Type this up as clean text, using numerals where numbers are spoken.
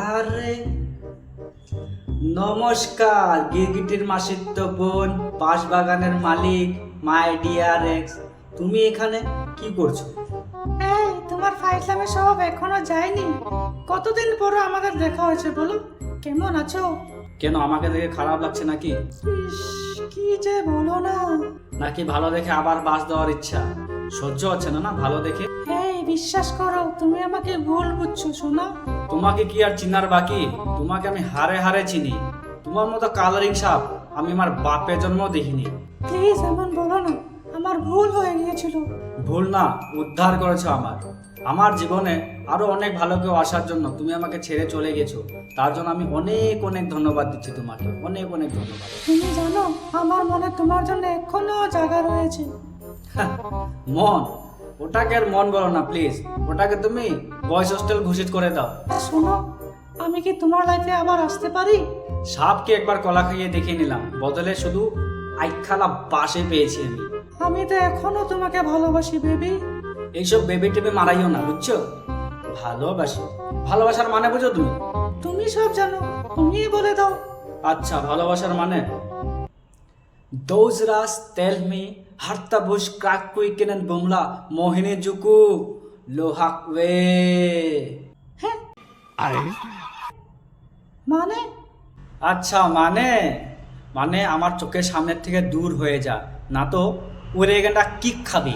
আরে নমস্কার, গিরগিটির মাসিত্ব বোন, বাঁশবাগানের মালিক, মাই ডিয়ার এক্স। তুমি এখানে কি করছো? এই তোমার ফাইজলামি সব এখনো যায়নি। কতদিন পরে আমাদের দেখা হয়েছে বলো, কেমন আছো? কেন, আমাকে দেখে খারাপ লাগছে নাকি? ইস, কি যে বলো না। নাকি ভালো দেখে আবার বাস দেওয়ার ইচ্ছা? সহ্য হচ্ছে না না ভালো দেখে? এই বিশ্বাস করো, তুমি আমাকে ভুল বুঝছো শোনা। তোমাকে কি আর চিনার বাকি? তোমাকে আমি হারে হারে চিনি। তোমার মতো কালারিং সাপ আমি আমার বাপের জন্ম দেখিনি। প্লিজ এমন বলো না, আমার ভুল হয়ে গিয়েছিল। ভুল না, উদ্ধার করেছো আমার জীবনে আরো অনেক ভালো কেউ আসার জন্য তুমি আমাকে ছেড়ে চলে গেছো। তার জন্য আমি অনেক অনেক ধন্যবাদ দিচ্ছি তোমাকে, অনেক অনেক ধন্যবাদ। তুমি জানো আমার মনে তোমার জন্য এখনো জায়গা রয়েছে। মন? ওটাকে আর মন বলো না প্লিজ, ওটাকে তুমি বয়েজ হোস্টেল ঘোষিত করে দাও। শোনো, আমি কি তোমার লাইফে আবার আসতে পারি? সাপকে একবার কলা খাইয়ে দেখিয়ে নিলাম, বদলে শুধু আইখালা বাসে পেয়েছি আমি। আমি তো এখনো তোমাকে ভালোবাসি বেবি। এইসব বেবি টেবে মারাইও না, বুঝছো? ভালোবাসি, ভালোবাসার মানে বুঝো তুমি? তুমি সব জানো, তুমিই বলে দাও। আচ্ছা, ভালোবাসার মানে দৌজরাস তেল me Harta Bush crack quicken Bumla মোহিনী জুকু লোহাক ওয়ে। হ্যাঁ মানে? আচ্ছা, মানে মানে আমার চোখের সামনের থেকে দূর হয়ে যা, না তো ওরে গেন্ডা কিক খাবি।